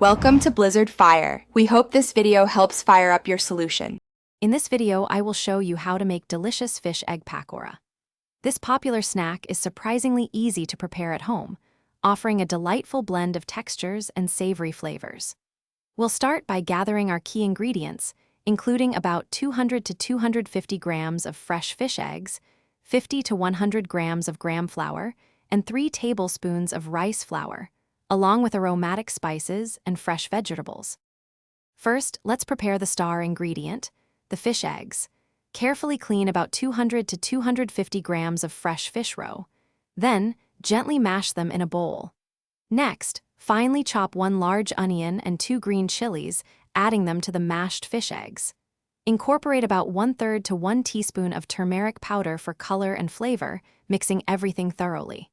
Welcome to Blizzard Fire. We hope this video helps fire up your solution. In this video, I will show you how to make delicious fish egg pakora. This popular snack is surprisingly easy to prepare at home, offering a delightful blend of textures and savory flavors. We'll start by gathering our key ingredients, including about 200 to 250 grams of fresh fish eggs, 50 to 100 grams of graham flour, and 3 tablespoons of rice flour, along with aromatic spices and fresh vegetables. First, let's prepare the star ingredient, the fish eggs. Carefully clean about 200 to 250 grams of fresh fish roe. Then, gently mash them in a bowl. Next, finely chop 1 large onion and 2 green chilies, adding them to the mashed fish eggs. Incorporate about 1/3 to 1 teaspoon of turmeric powder for color and flavor, mixing everything thoroughly.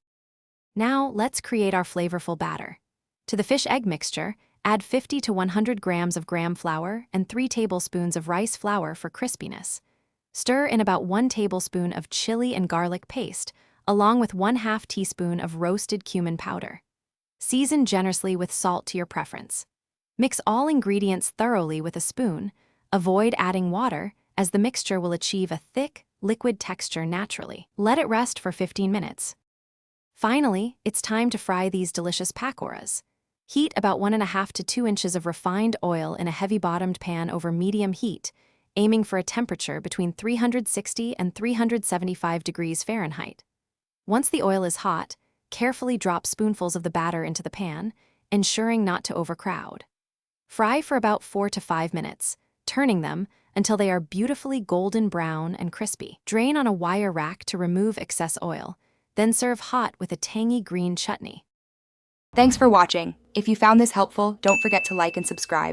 Now, let's create our flavorful batter. To the fish egg mixture, add 50 to 100 grams of graham flour and 3 tablespoons of rice flour for crispiness. Stir in about 1 tablespoon of chili and garlic paste, along with 1/2 teaspoon of roasted cumin powder. Season generously with salt to your preference. Mix all ingredients thoroughly with a spoon. Avoid adding water, as the mixture will achieve a thick, liquid texture naturally. Let it rest for 15 minutes. Finally, it's time to fry these delicious pakoras. Heat about 1.5 to 2 inches of refined oil in a heavy-bottomed pan over medium heat, aiming for a temperature between 360 and 375 degrees Fahrenheit. Once the oil is hot, carefully drop spoonfuls of the batter into the pan, ensuring not to overcrowd. Fry for about 4 to 5 minutes, turning them until they are beautifully golden brown and crispy. Drain on a wire rack to remove excess oil, then serve hot with a tangy green chutney. Thanks for watching. If you found this helpful, don't forget to like and subscribe.